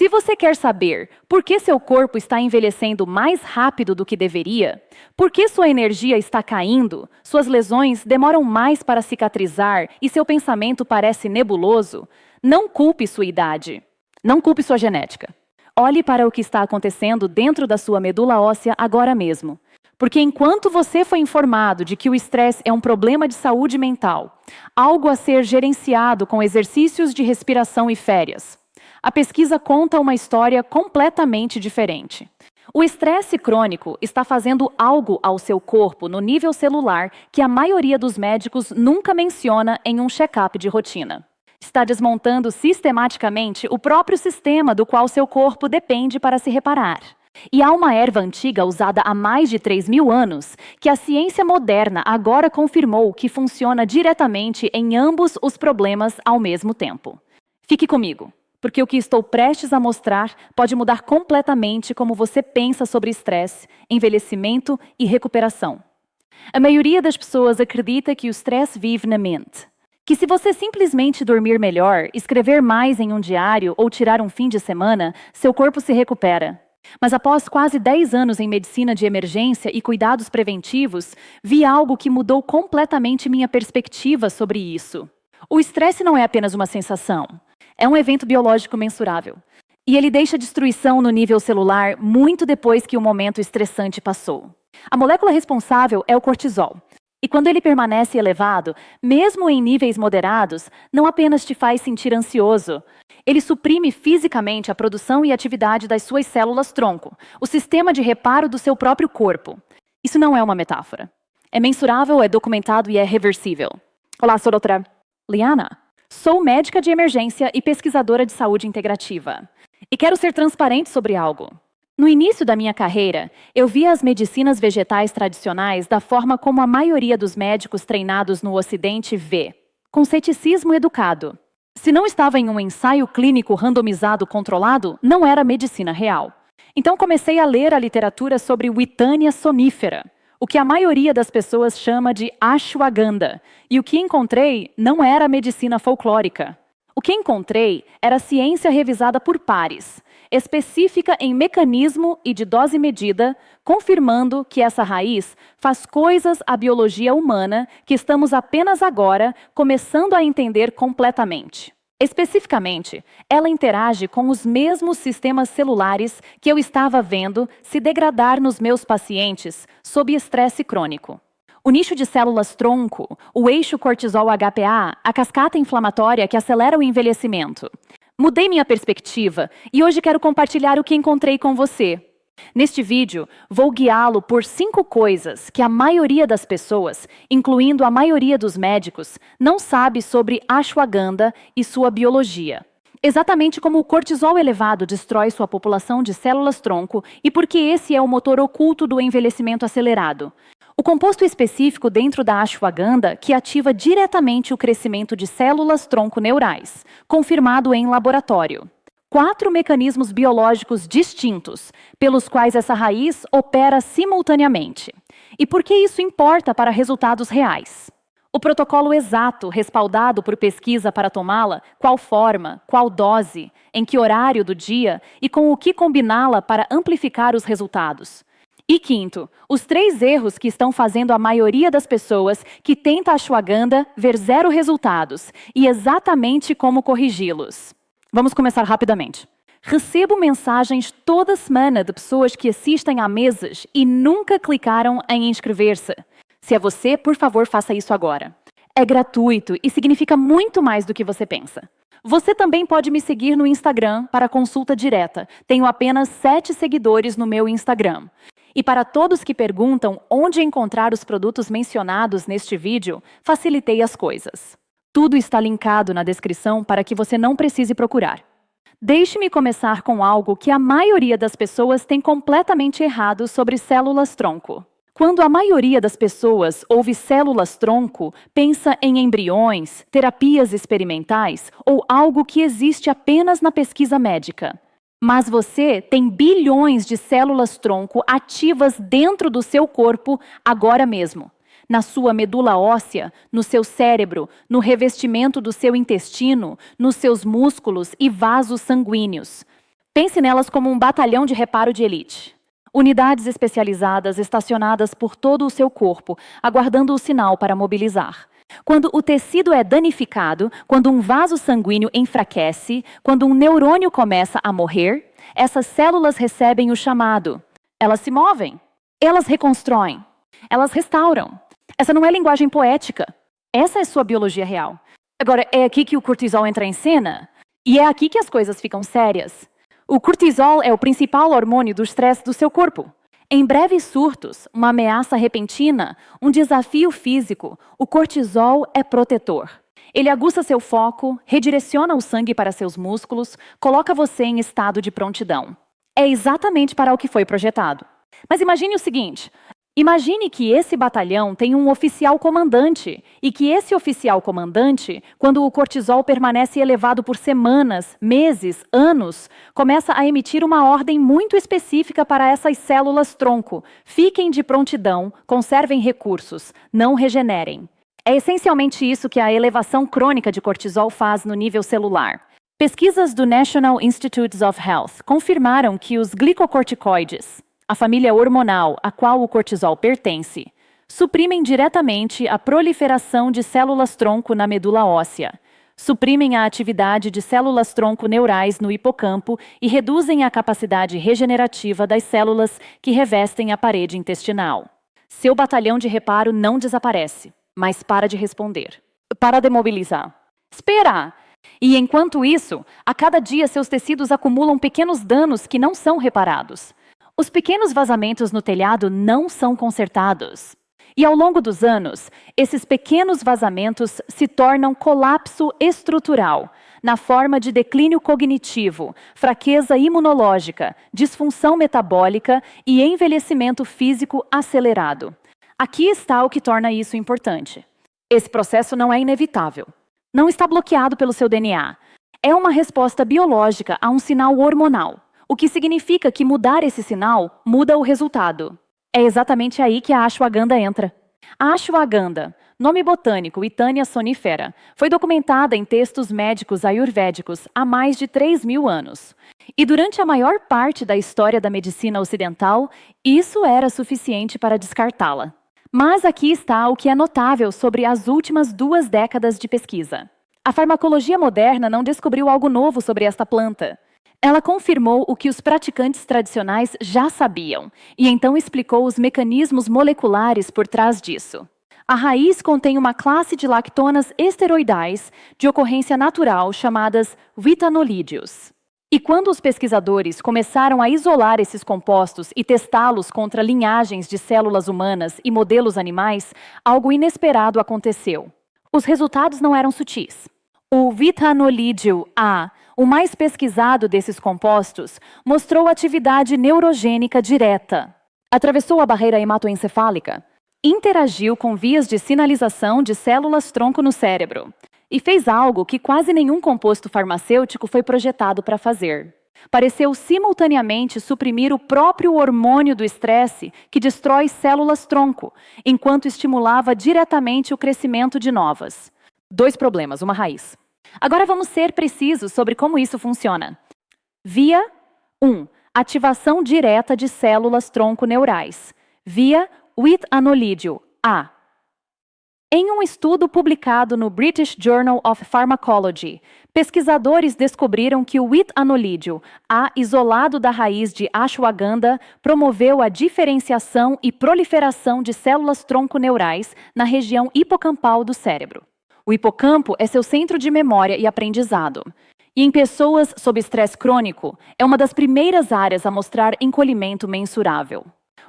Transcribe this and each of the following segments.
você quer saber por que seu corpo está envelhecendo mais rápido do que deveria, por que sua energia está caindo, suas lesões demoram mais para cicatrizar e seu pensamento parece nebuloso, não culpe sua idade. Não culpe sua genética. Olhe para o que está acontecendo dentro da sua medula óssea agora mesmo. Porque enquanto você foi informado de que o estresse é um problema de saúde mental, algo a ser gerenciado com exercícios de respiração e férias, a pesquisa conta uma história completamente diferente. O estresse crônico está fazendo algo ao seu corpo no nível celular que a maioria dos médicos nunca menciona em um check-up de rotina. Está desmontando sistematicamente o próprio sistema do qual seu corpo depende para se reparar. E há uma erva antiga usada há mais de 3.000 anos que a ciência moderna agora confirmou que funciona diretamente em ambos os problemas ao mesmo tempo. Fique comigo, porque o que estou prestes a mostrar pode mudar completamente como você pensa sobre estresse, envelhecimento e recuperação. A maioria das pessoas acredita que o estresse vive na mente. Que se você simplesmente dormir melhor, escrever mais em um diário ou tirar um fim de semana, seu corpo se recupera. Mas após quase 10 anos em medicina de emergência e cuidados preventivos, vi algo que mudou completamente minha perspectiva sobre isso. O estresse não é apenas uma sensação. É um evento biológico mensurável. E ele deixa destruição no nível celular muito depois que o momento estressante passou. A molécula responsável é o cortisol. E quando ele permanece elevado, mesmo em níveis moderados, não apenas te faz sentir ansioso, ele suprime fisicamente a produção e atividade das suas células-tronco, o sistema de reparo do seu próprio corpo. Isso não é uma metáfora. É mensurável, é documentado e é reversível. Olá, sou a doutora Liana. Sou médica de emergência e pesquisadora de saúde integrativa. E quero ser transparente sobre algo. No início da minha carreira, eu via as medicinas vegetais tradicionais da forma como a maioria dos médicos treinados no Ocidente vê, com ceticismo educado. Se não estava em um ensaio clínico randomizado controlado, não era medicina real. Então comecei a ler a literatura sobre Withania sonifera, o que a maioria das pessoas chama de ashwagandha, e o que encontrei não era medicina folclórica. O que encontrei era ciência revisada por pares, específica em mecanismo e de dose medida, confirmando que essa raiz faz coisas à biologia humana que estamos apenas agora começando a entender completamente. Especificamente, ela interage com os mesmos sistemas celulares que eu estava vendo se degradar nos meus pacientes sob estresse crônico. O nicho de células-tronco, o eixo cortisol-HPA, a cascata inflamatória que acelera o envelhecimento. Mudei minha perspectiva e hoje quero compartilhar o que encontrei com você. Neste vídeo, vou guiá-lo por 5 coisas que a maioria das pessoas, incluindo a maioria dos médicos, não sabe sobre ashwagandha e sua biologia. Exatamente como o cortisol elevado destrói sua população de células-tronco e porque esse é o motor oculto do envelhecimento acelerado. O composto específico dentro da ashwagandha que ativa diretamente o crescimento de células-tronco neurais, confirmado em laboratório. 4 mecanismos biológicos distintos, pelos quais essa raiz opera simultaneamente. E por que isso importa para resultados reais? O protocolo exato, respaldado por pesquisa para tomá-la, qual forma, qual dose, em que horário do dia e com o que combiná-la para amplificar os resultados. E 5º, os 3 erros que estão fazendo a maioria das pessoas que tenta a ashwagandha ver 0 resultados e exatamente como corrigi-los. Vamos começar rapidamente. Recebo mensagens toda semana de pessoas que assistem a mesas e nunca clicaram em inscrever-se. Se é você, por favor, faça isso agora. É gratuito e significa muito mais do que você pensa. Você também pode me seguir no Instagram para consulta direta. Tenho apenas 7 seguidores no meu Instagram. E para todos que perguntam onde encontrar os produtos mencionados neste vídeo, facilitei as coisas. Tudo está linkado na descrição para que você não precise procurar. Deixe-me começar com algo que a maioria das pessoas tem completamente errado sobre células-tronco. Quando a maioria das pessoas ouve células-tronco, pensa em embriões, terapias experimentais ou algo que existe apenas na pesquisa médica. Mas você tem bilhões de células-tronco ativas dentro do seu corpo agora mesmo. Na sua medula óssea, no seu cérebro, no revestimento do seu intestino, nos seus músculos e vasos sanguíneos. Pense nelas como um batalhão de reparo de elite. Unidades especializadas estacionadas por todo o seu corpo, aguardando o sinal para mobilizar. Quando o tecido é danificado, quando um vaso sanguíneo enfraquece, quando um neurônio começa a morrer, essas células recebem o chamado. Elas se movem, elas reconstroem, elas restauram. Essa não é linguagem poética. Essa é sua biologia real. Agora, é aqui que o cortisol entra em cena? E é aqui que as coisas ficam sérias. O cortisol é o principal hormônio do estresse do seu corpo. Em breves surtos, uma ameaça repentina, um desafio físico, o cortisol é protetor. Ele aguça seu foco, redireciona o sangue para seus músculos, coloca você em estado de prontidão. É exatamente para o que foi projetado. Mas imagine o seguinte: imagine que esse batalhão tem um oficial comandante e que esse oficial comandante, quando o cortisol permanece elevado por semanas, meses, anos, começa a emitir uma ordem muito específica para essas células-tronco. Fiquem de prontidão, conservem recursos, não regenerem. É essencialmente isso que a elevação crônica de cortisol faz no nível celular. Pesquisas do National Institutes of Health confirmaram que os glicocorticoides, a família hormonal a qual o cortisol pertence, suprimem diretamente a proliferação de células-tronco na medula óssea, suprimem a atividade de células-tronco neurais no hipocampo e reduzem a capacidade regenerativa das células que revestem a parede intestinal. Seu batalhão de reparo não desaparece, mas para de responder. Para de mobilizar. Espera! E enquanto isso, a cada dia seus tecidos acumulam pequenos danos que não são reparados. Os pequenos vazamentos no telhado não são consertados. E ao longo dos anos, esses pequenos vazamentos se tornam colapso estrutural, na forma de declínio cognitivo, fraqueza imunológica, disfunção metabólica e envelhecimento físico acelerado. Aqui está o que torna isso importante. Esse processo não é inevitável. Não está bloqueado pelo seu DNA. É uma resposta biológica a um sinal hormonal. O que significa que mudar esse sinal muda o resultado. É exatamente aí que a ashwagandha entra. A ashwagandha, nome botânico Withania sonifera, foi documentada em textos médicos ayurvédicos há mais de 3.000 anos. E durante a maior parte da história da medicina ocidental, isso era suficiente para descartá-la. Mas aqui está o que é notável sobre as últimas 2 décadas de pesquisa. A farmacologia moderna não descobriu algo novo sobre esta planta. Ela confirmou o que os praticantes tradicionais já sabiam, e então explicou os mecanismos moleculares por trás disso. A raiz contém uma classe de lactonas esteroidais de ocorrência natural chamadas vitanolídeos. E quando os pesquisadores começaram a isolar esses compostos e testá-los contra linhagens de células humanas e modelos animais, algo inesperado aconteceu. Os resultados não eram sutis. O vitanolídeo A, o mais pesquisado desses compostos, mostrou atividade neurogênica direta. Atravessou a barreira hematoencefálica, interagiu com vias de sinalização de células-tronco no cérebro e fez algo que quase nenhum composto farmacêutico foi projetado para fazer. Pareceu simultaneamente suprimir o próprio hormônio do estresse que destrói células-tronco, enquanto estimulava diretamente o crescimento de novas. 2 problemas, uma raiz. Agora vamos ser precisos sobre como isso funciona. Via 1. Ativação direta de células-tronco neurais. Via vitanolídeo A. Em um estudo publicado no British Journal of Pharmacology, pesquisadores descobriram que o vitanolídeo A isolado da raiz de ashwagandha promoveu a diferenciação e proliferação de células-tronco neurais na região hipocampal do cérebro. O hipocampo é seu centro de memória e aprendizado. E em pessoas sob estresse crônico, é uma das primeiras áreas a mostrar encolhimento mensurável.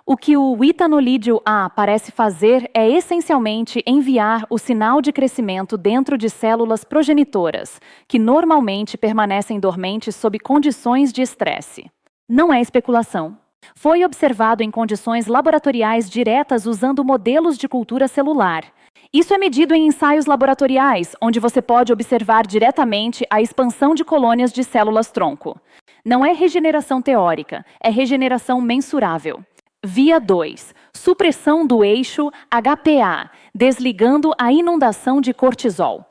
O que o vitanolídeo A parece fazer é essencialmente enviar o sinal de crescimento dentro de células progenitoras, que normalmente permanecem dormentes sob condições de estresse. Não é especulação. Foi observado em condições laboratoriais diretas usando modelos de cultura celular. Isso é medido em ensaios laboratoriais, onde você pode observar diretamente a expansão de colônias de células-tronco. Não é regeneração teórica, é regeneração mensurável. Via 2. Supressão do eixo HPA, desligando a inundação de cortisol.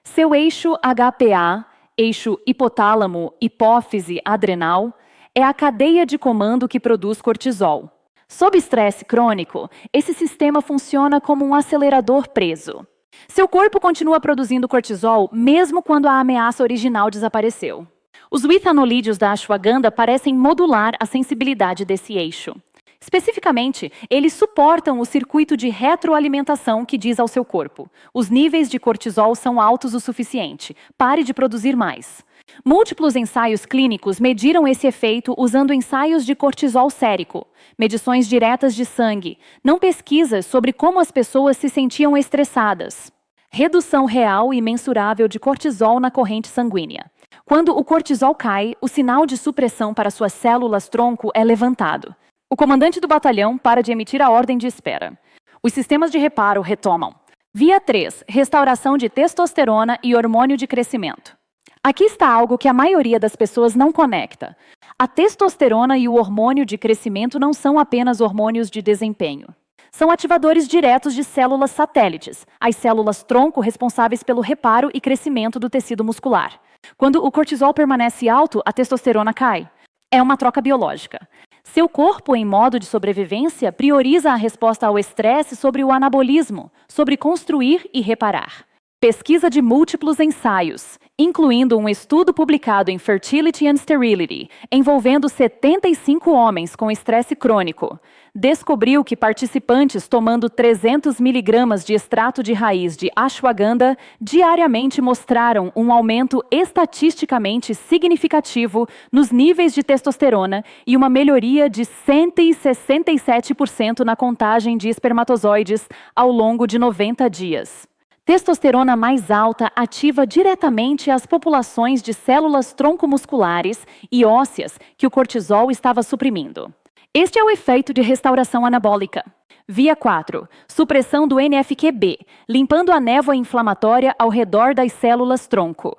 Seu eixo HPA eixo hipotálamo, hipófise, adrenal, é a cadeia de comando que produz cortisol. Sob estresse crônico, esse sistema funciona como um acelerador preso. Seu corpo continua produzindo cortisol mesmo quando a ameaça original desapareceu. Os withanolídeos da ashwagandha parecem modular a sensibilidade desse eixo. Especificamente, eles suportam o circuito de retroalimentação que diz ao seu corpo: os níveis de cortisol são altos o suficiente, pare de produzir mais. Múltiplos ensaios clínicos mediram esse efeito usando ensaios de cortisol sérico, medições diretas de sangue, não pesquisas sobre como as pessoas se sentiam estressadas. Redução real e mensurável de cortisol na corrente sanguínea. Quando o cortisol cai, o sinal de supressão para suas células-tronco é levantado. O comandante do batalhão para de emitir a ordem de espera. Os sistemas de reparo retomam. Via 3, restauração de testosterona e hormônio de crescimento. Aqui está algo que a maioria das pessoas não conecta. A testosterona e o hormônio de crescimento não são apenas hormônios de desempenho. São ativadores diretos de células satélites, as células-tronco responsáveis pelo reparo e crescimento do tecido muscular. Quando o cortisol permanece alto, a testosterona cai. É uma troca biológica. Seu corpo, em modo de sobrevivência, prioriza a resposta ao estresse sobre o anabolismo, sobre construir e reparar. Pesquisa de múltiplos ensaios, incluindo um estudo publicado em Fertility and Sterility, envolvendo 75 homens com estresse crônico, descobriu que participantes tomando 300 mg de extrato de raiz de ashwagandha diariamente mostraram um aumento estatisticamente significativo nos níveis de testosterona e uma melhoria de 167% na contagem de espermatozoides ao longo de 90 dias. Testosterona mais alta ativa diretamente as populações de células troncomusculares e ósseas que o cortisol estava suprimindo. Este é o efeito de restauração anabólica. Via 4. Supressão do NF-κB, limpando a névoa inflamatória ao redor das células-tronco.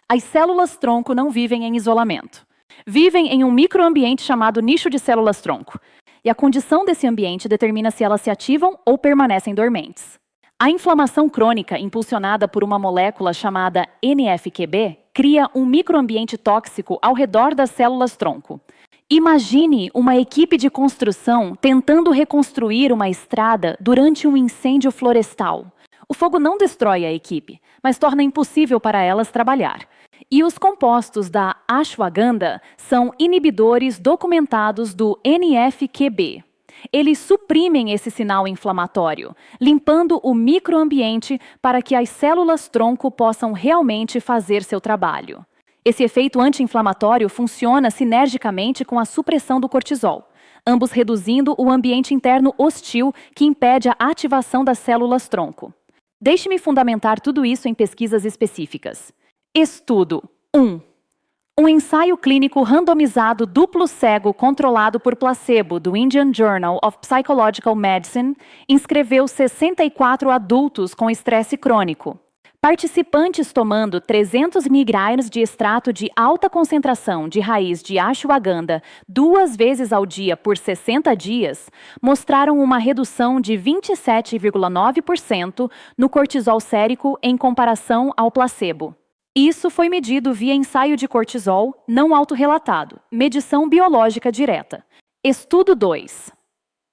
As células-tronco não vivem em isolamento. Vivem em um microambiente chamado nicho de células-tronco. E a condição desse ambiente determina se elas se ativam ou permanecem dormentes. A inflamação crônica, impulsionada por uma molécula chamada NF-κB, cria um microambiente tóxico ao redor das células-tronco. Imagine uma equipe de construção tentando reconstruir uma estrada durante um incêndio florestal. O fogo não destrói a equipe, mas torna impossível para elas trabalhar. E os compostos da ashwagandha são inibidores documentados do NF-κB. Eles suprimem esse sinal inflamatório, limpando o microambiente para que as células-tronco possam realmente fazer seu trabalho. Esse efeito anti-inflamatório funciona sinergicamente com a supressão do cortisol, ambos reduzindo o ambiente interno hostil que impede a ativação das células-tronco. Deixe-me fundamentar tudo isso em pesquisas específicas. Estudo 1. Um ensaio clínico randomizado duplo cego controlado por placebo do Indian Journal of Psychological Medicine inscreveu 64 adultos com estresse crônico. Participantes tomando 300 mg de extrato de alta concentração de raiz de ashwagandha 2 vezes ao dia por 60 dias mostraram uma redução de 27,9% no cortisol sérico em comparação ao placebo. Isso foi medido via ensaio de cortisol não autorrelatado, medição biológica direta. Estudo 2.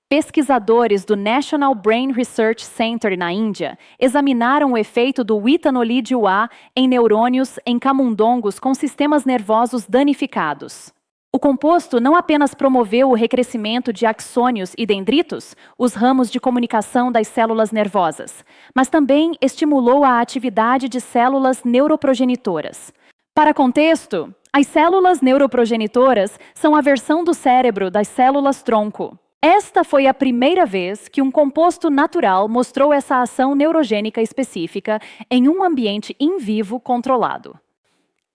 Pesquisadores do National Brain Research Center na Índia examinaram o efeito do withanolídeo A em neurônios em camundongos com sistemas nervosos danificados. O composto não apenas promoveu o recrescimento de axônios e dendritos, os ramos de comunicação das células nervosas, mas também estimulou a atividade de células neuroprogenitoras. Para contexto, as células neuroprogenitoras são a versão do cérebro das células-tronco. Esta foi a primeira vez que um composto natural mostrou essa ação neurogênica específica em um ambiente in vivo controlado.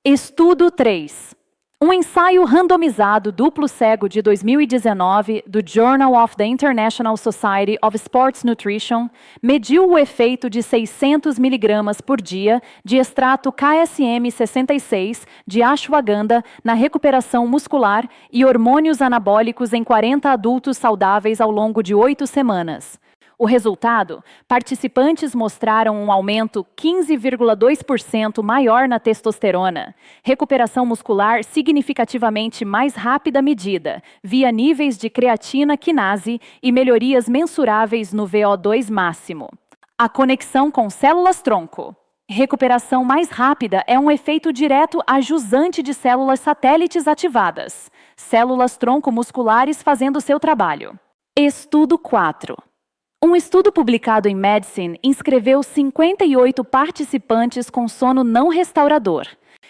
Estudo 3. Um ensaio randomizado duplo cego de 2019 do Journal of the International Society of Sports Nutrition mediu o efeito de 600 mg por dia de extrato KSM-66 de ashwagandha na recuperação muscular e hormônios anabólicos em 40 adultos saudáveis ao longo de 8 semanas. O resultado? Participantes mostraram um aumento 15,2% maior na testosterona, recuperação muscular significativamente mais rápida medida, via níveis de creatina quinase e melhorias mensuráveis no VO2 máximo. A conexão com células-tronco. Recuperação mais rápida é um efeito direto ajusante de células satélites ativadas, células-tronco musculares fazendo seu trabalho. Estudo 4. Um estudo publicado em Medicine inscreveu 58 participantes com sono não restaurador.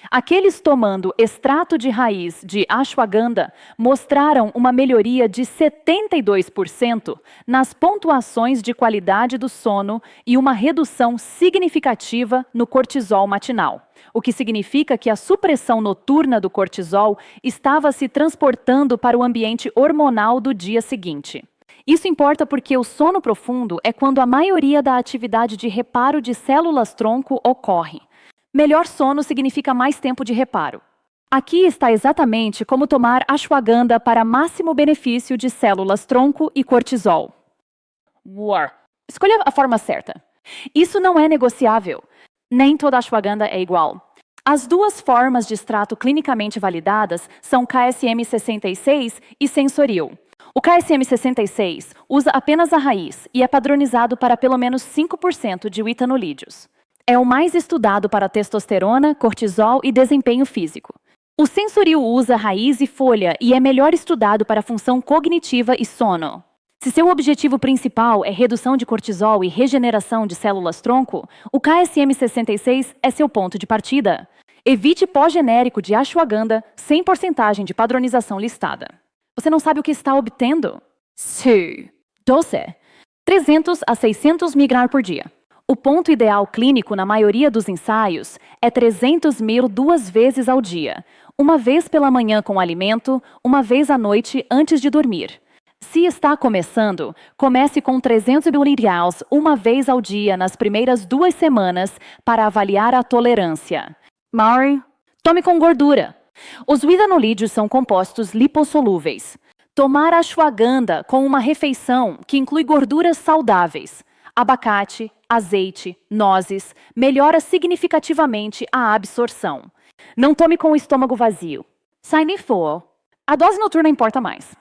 Aqueles tomando extrato de raiz de ashwagandha mostraram uma melhoria de 72% nas pontuações de qualidade do sono e uma redução significativa no cortisol matinal, o que significa que a supressão noturna do cortisol estava se transportando para o ambiente hormonal do dia seguinte. Isso importa porque o sono profundo é quando a maioria da atividade de reparo de células-tronco ocorre. Melhor sono significa mais tempo de reparo. Aqui está exatamente como tomar ashwagandha para máximo benefício de células-tronco e cortisol. Escolha a forma certa. Isso não é negociável. Nem toda ashwagandha é igual. As duas formas de extrato clinicamente validadas são KSM-66 e Sensoril. O KSM-66 usa apenas a raiz e é padronizado para pelo menos 5% de etanolídeos. É o mais estudado para testosterona, cortisol e desempenho físico. O Sensoril usa raiz e folha e é melhor estudado para função cognitiva e sono. Se seu objetivo principal é redução de cortisol e regeneração de células-tronco, o KSM-66 é seu ponto de partida. Evite pó genérico de ashwagandha sem porcentagem de padronização listada. Você não sabe o que está obtendo? Sim. Doce. 300 a 600 mg por dia. O ponto ideal clínico na maioria dos ensaios é 300 ml 2 vezes ao dia. Uma vez pela manhã com alimento, uma vez à noite antes de dormir. Se está começando, comece com 300 ml uma vez ao dia nas primeiras 2 semanas para avaliar a tolerância. Mari, tome com gordura. Os etanolídeos são compostos lipossolúveis. Tomar ashwagandha com uma refeição que inclui gorduras saudáveis, abacate, azeite, nozes, melhora significativamente a absorção. Não tome com o estômago vazio. Sign for. A dose noturna importa mais.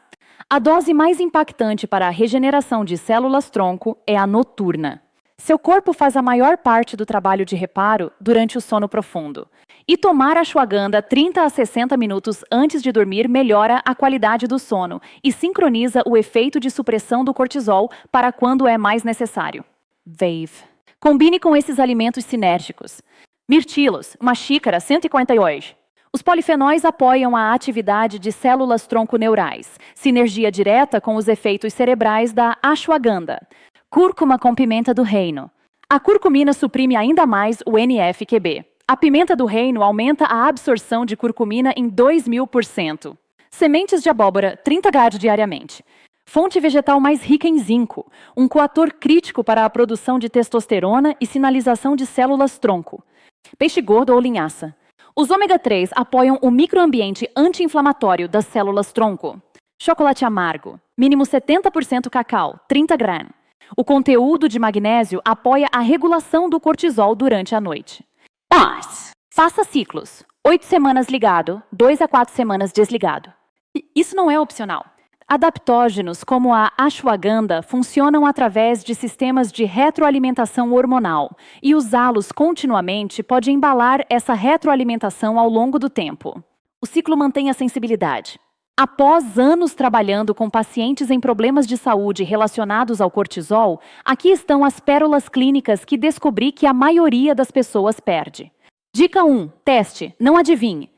A dose mais impactante para a regeneração de células-tronco é a noturna. Seu corpo faz a maior parte do trabalho de reparo durante o sono profundo. E tomar ashwagandha 30 a 60 minutos antes de dormir melhora a qualidade do sono e sincroniza o efeito de supressão do cortisol para quando é mais necessário. Vave. Combine com esses alimentos sinérgicos. Mirtilos, uma xícara, 148. Os polifenóis apoiam a atividade de células tronco-neurais, sinergia direta com os efeitos cerebrais da ashwagandha. Cúrcuma com pimenta do reino. A curcumina suprime ainda mais o NF-QB. A pimenta do reino aumenta a absorção de curcumina em 2000%. Sementes de abóbora, 30 gramas diariamente. Fonte vegetal mais rica em zinco, um coator crítico para a produção de testosterona e sinalização de células-tronco. Peixe gordo ou linhaça. Os ômega 3 apoiam o microambiente anti-inflamatório das células-tronco. Chocolate amargo, mínimo 70% cacau, 30 gramas. O conteúdo de magnésio apoia a regulação do cortisol durante a noite. Faça ciclos. 8 semanas ligado, 2 a 4 semanas desligado. Isso não é opcional. Adaptógenos como a ashwagandha funcionam através de sistemas de retroalimentação hormonal e usá-los continuamente pode embalar essa retroalimentação ao longo do tempo. O ciclo mantém a sensibilidade. Após anos trabalhando com pacientes em problemas de saúde relacionados ao cortisol, aqui estão as pérolas clínicas que descobri que a maioria das pessoas perde. Dica 1. Teste, não adivinhe.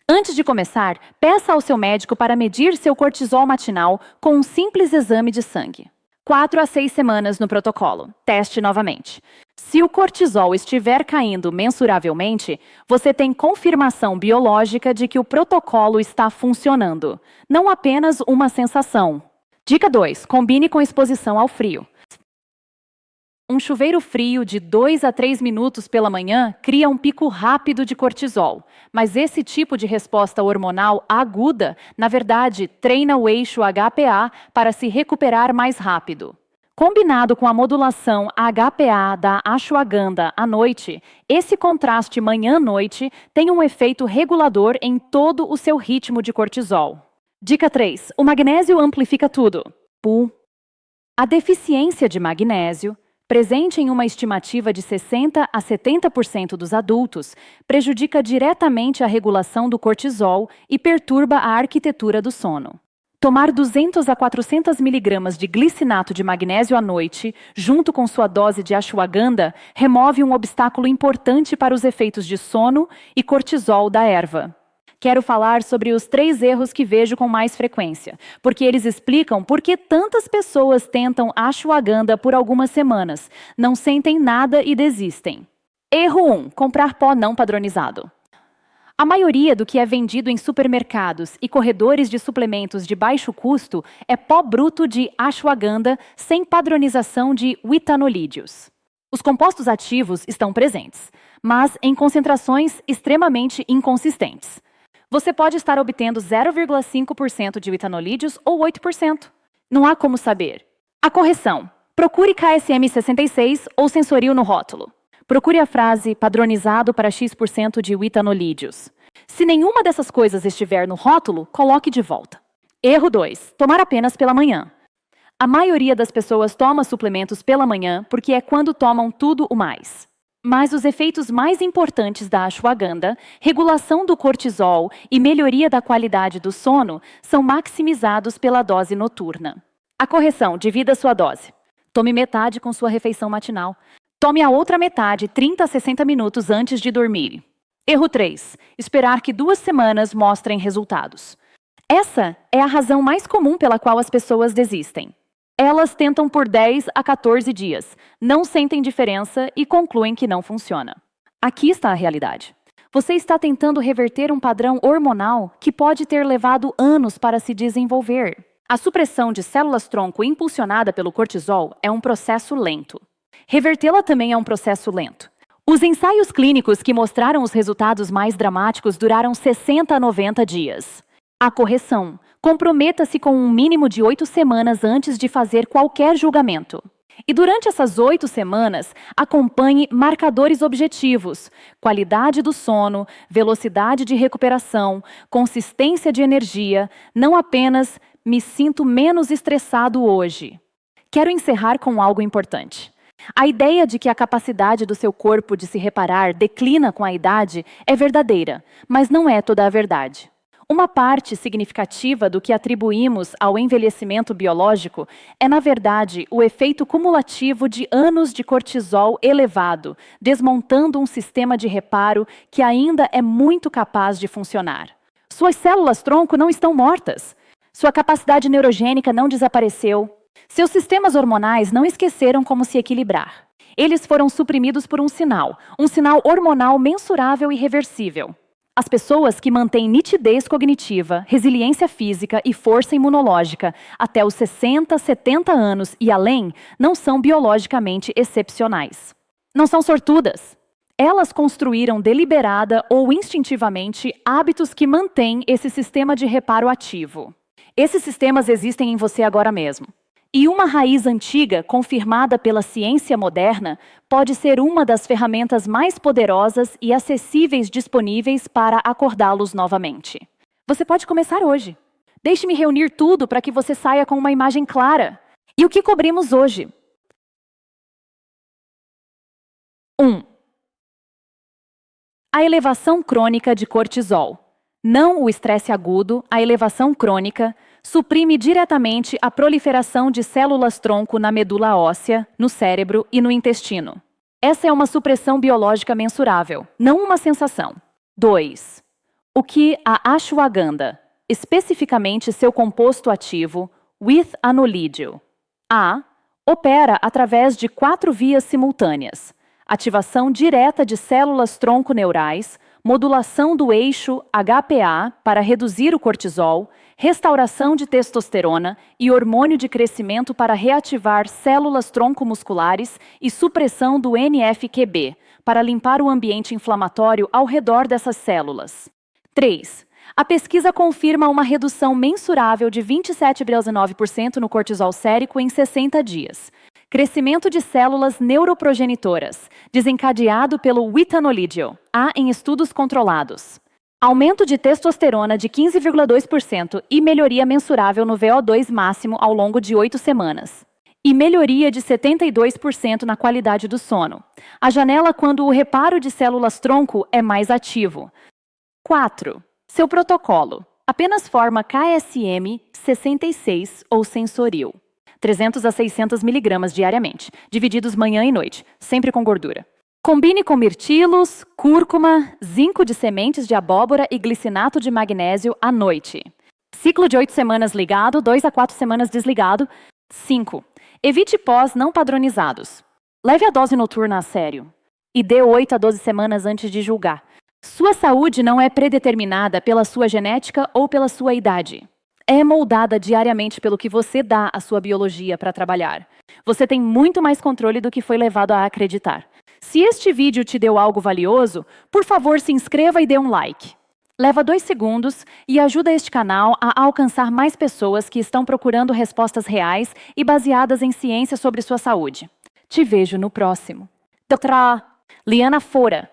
Antes de começar, peça ao seu médico para medir seu cortisol matinal com um simples exame de sangue. 4 a 6 semanas no protocolo. Teste novamente. Se o cortisol estiver caindo mensuravelmente, você tem confirmação biológica de que o protocolo está funcionando, não apenas uma sensação. Dica 2. Combine com exposição ao frio. Um chuveiro frio de 2 a 3 minutos pela manhã cria um pico rápido de cortisol, mas esse tipo de resposta hormonal aguda, na verdade, treina o eixo HPA para se recuperar mais rápido. Combinado com a modulação HPA da ashwagandha à noite, esse contraste manhã-noite tem um efeito regulador em todo o seu ritmo de cortisol. Dica 3. O magnésio amplifica tudo. A deficiência de magnésio, presente em uma estimativa de 60 a 70% dos adultos, prejudica diretamente a regulação do cortisol e perturba a arquitetura do sono. Tomar 200 a 400 mg de glicinato de magnésio à noite, junto com sua dose de ashwagandha, remove um obstáculo importante para os efeitos de sono e cortisol da erva. Quero falar sobre os 3 erros que vejo com mais frequência, porque eles explicam por que tantas pessoas tentam ashwagandha por algumas semanas, não sentem nada e desistem. Erro 1. Comprar pó não padronizado. A maioria do que é vendido em supermercados e corredores de suplementos de baixo custo é pó bruto de ashwagandha sem padronização de witanolídeos. Os compostos ativos estão presentes, mas em concentrações extremamente inconsistentes. Você pode estar obtendo 0,5% de witanolídeos ou 8%. Não há como saber. A correção. Procure KSM 66 ou sensoril no rótulo. Procure a frase padronizado para X% de witanolídeos. Se nenhuma dessas coisas estiver no rótulo, coloque de volta. Erro 2. Tomar apenas pela manhã. A maioria das pessoas toma suplementos pela manhã porque é quando tomam tudo o mais. Mas os efeitos mais importantes da ashwagandha, regulação do cortisol e melhoria da qualidade do sono, são maximizados pela dose noturna. A correção. Divida sua dose. Tome metade com sua refeição matinal. Tome a outra metade 30 a 60 minutos antes de dormir. Erro 3. Esperar que 2 semanas mostrem resultados. Essa é a razão mais comum pela qual as pessoas desistem. Elas tentam por 10 a 14 dias, não sentem diferença e concluem que não funciona. Aqui está a realidade. Você está tentando reverter um padrão hormonal que pode ter levado anos para se desenvolver. A supressão de células-tronco impulsionada pelo cortisol é um processo lento. Revertê-la também é um processo lento. Os ensaios clínicos que mostraram os resultados mais dramáticos duraram 60 a 90 dias. A correção. Comprometa-se com um mínimo de 8 semanas antes de fazer qualquer julgamento. E durante essas 8 semanas, acompanhe marcadores objetivos, qualidade do sono, velocidade de recuperação, consistência de energia, não apenas me sinto menos estressado hoje. Quero encerrar com algo importante. A ideia de que a capacidade do seu corpo de se reparar declina com a idade é verdadeira, mas não é toda a verdade. Uma parte significativa do que atribuímos ao envelhecimento biológico é, na verdade, o efeito cumulativo de anos de cortisol elevado, desmontando um sistema de reparo que ainda é muito capaz de funcionar. Suas células-tronco não estão mortas. Sua capacidade neurogênica não desapareceu. Seus sistemas hormonais não esqueceram como se equilibrar. Eles foram suprimidos por um sinal hormonal mensurável e reversível. As pessoas que mantêm nitidez cognitiva, resiliência física e força imunológica até os 60, 70 anos e além não são biologicamente excepcionais. Não são sortudas. Elas construíram deliberada ou instintivamente hábitos que mantêm esse sistema de reparo ativo. Esses sistemas existem em você agora mesmo. E uma raiz antiga, confirmada pela ciência moderna, pode ser uma das ferramentas mais poderosas e acessíveis disponíveis para acordá-los novamente. Você pode começar hoje. Deixe-me reunir tudo para que você saia com uma imagem clara. E o que cobrimos hoje? 1. A elevação crônica de cortisol. Não o estresse agudo, a elevação crônica, suprime diretamente a proliferação de células-tronco na medula óssea, no cérebro e no intestino. Essa é uma supressão biológica mensurável, não uma sensação. 2. O que a ashwagandha, especificamente seu composto ativo, witanolídeo, opera através de 4 vias simultâneas: ativação direta de células-tronco neurais, modulação do eixo HPA para reduzir o cortisol, restauração de testosterona e hormônio de crescimento para reativar células-tronco musculares e supressão do NF-QB, para limpar o ambiente inflamatório ao redor dessas células. 3. A pesquisa confirma uma redução mensurável de 27,9% no cortisol sérico em 60 dias. Crescimento de células neuroprogenitoras, desencadeado pelo witanolídeo. Há em estudos controlados. Aumento de testosterona de 15,2% e melhoria mensurável no VO2 máximo ao longo de 8 semanas. E melhoria de 72% na qualidade do sono. A janela quando o reparo de células-tronco é mais ativo. 4. Seu protocolo. Apenas forma KSM 66 ou Sensoril. 300 a 600 mg diariamente, divididos manhã e noite, sempre com gordura. Combine com mirtilos, cúrcuma, zinco de sementes de abóbora e glicinato de magnésio à noite. Ciclo de 8 semanas ligado, 2 a 4 semanas desligado. 5. Evite pós não padronizados. Leve a dose noturna a sério. E dê 8 a 12 semanas antes de julgar. Sua saúde não é predeterminada pela sua genética ou pela sua idade. É moldada diariamente pelo que você dá à sua biologia para trabalhar. Você tem muito mais controle do que foi levado a acreditar. Se este vídeo te deu algo valioso, por favor se inscreva e dê um like. Leva 2 segundos e ajuda este canal a alcançar mais pessoas que estão procurando respostas reais e baseadas em ciência sobre sua saúde. Te vejo no próximo. Doutora Liana Fora,